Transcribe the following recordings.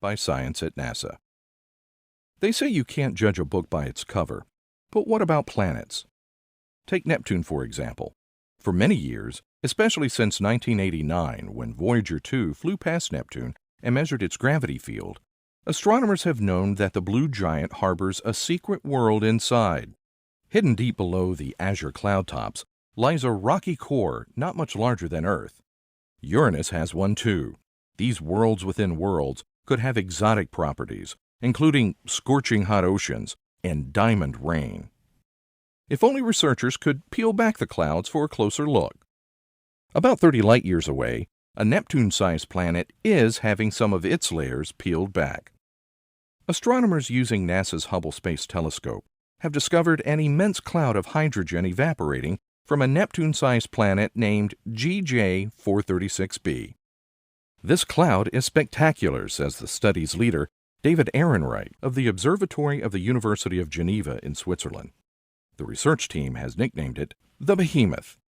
by Science at NASA. They say you can't judge a book by its cover, but what about planets? Take Neptune, for example. For many years, especially since 1989 when Voyager 2 flew past Neptune and measured its gravity field, astronomers have known that the blue giant harbors a secret world inside. Hidden deep below the azure cloud tops lies a rocky core not much larger than Earth. Uranus has one too. These worlds within worlds could have exotic properties, including scorching hot oceans and diamond rain. If only researchers could peel back the clouds for a closer look. About 30 light-years away, a Neptune-sized planet is having some of its layers peeled back. Astronomers using NASA's Hubble Space Telescope have discovered an immense cloud of hydrogen evaporating from a Neptune-sized planet named GJ 436b. This cloud is spectacular, says the study's leader, David Ehrenreich of the Observatory of the University of Geneva in Switzerland. The research team has nicknamed it the Behemoth.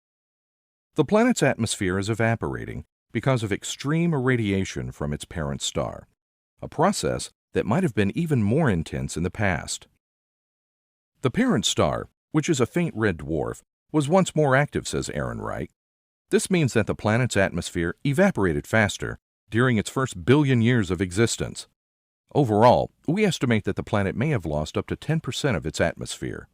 The planet's atmosphere is evaporating because of extreme irradiation from its parent star, a process that might have been even more intense in the past. The parent star, which is a faint red dwarf, was once more active, says Ehrenreich. This means that the planet's atmosphere evaporated faster during its first billion years of existence. Overall, we estimate that the planet may have lost up to 10% of its atmosphere.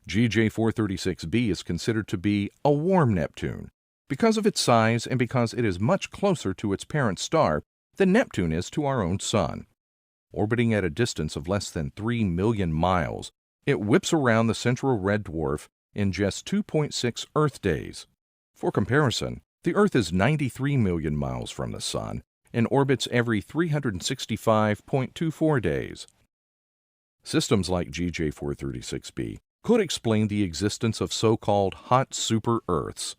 GJ 436b is considered to be a warm Neptune because of its size and because it is much closer to its parent star than Neptune is to our own Sun. Orbiting at a distance of less than 3 million miles, it whips around the central red dwarf in just 2.6 Earth days. For comparison, the Earth is 93 million miles from the Sun and orbits every 365.24 days. Systems like GJ 436b could explain the existence of so-called hot super-Earths.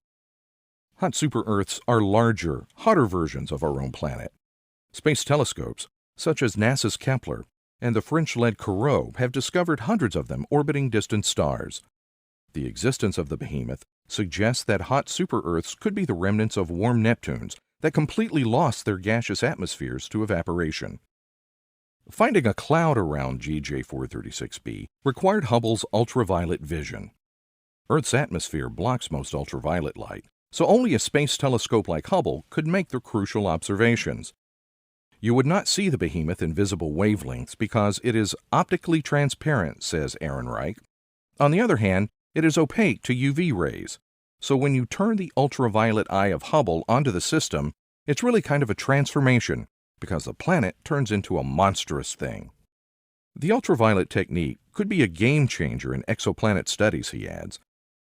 Hot super-Earths are larger, hotter versions of our own planet. Space telescopes, such as NASA's Kepler and the French-led Corot, have discovered hundreds of them orbiting distant stars. The existence of the Behemoth suggests that hot super-Earths could be the remnants of warm Neptunes that completely lost their gaseous atmospheres to evaporation. Finding a cloud around GJ 436b required Hubble's ultraviolet vision. Earth's atmosphere blocks most ultraviolet light, so only a space telescope like Hubble could make the crucial observations. You would not see the Behemoth in visible wavelengths because it is optically transparent, says Ehrenreich. On the other hand, it is opaque to UV rays, so when you turn the ultraviolet eye of Hubble onto the system, it's really kind of a transformation, because the planet turns into a monstrous thing. The ultraviolet technique could be a game-changer in exoplanet studies, he adds.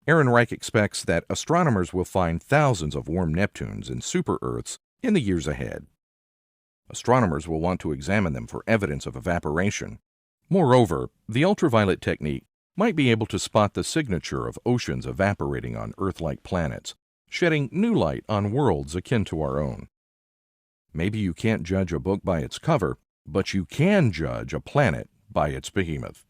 Ehrenreich expects that astronomers will find thousands of warm Neptunes and super-Earths in the years ahead. Astronomers will want to examine them for evidence of evaporation. Moreover, the ultraviolet technique might be able to spot the signature of oceans evaporating on Earth-like planets, shedding new light on worlds akin to our own. Maybe you can't judge a book by its cover, but you can judge a planet by its behemoth.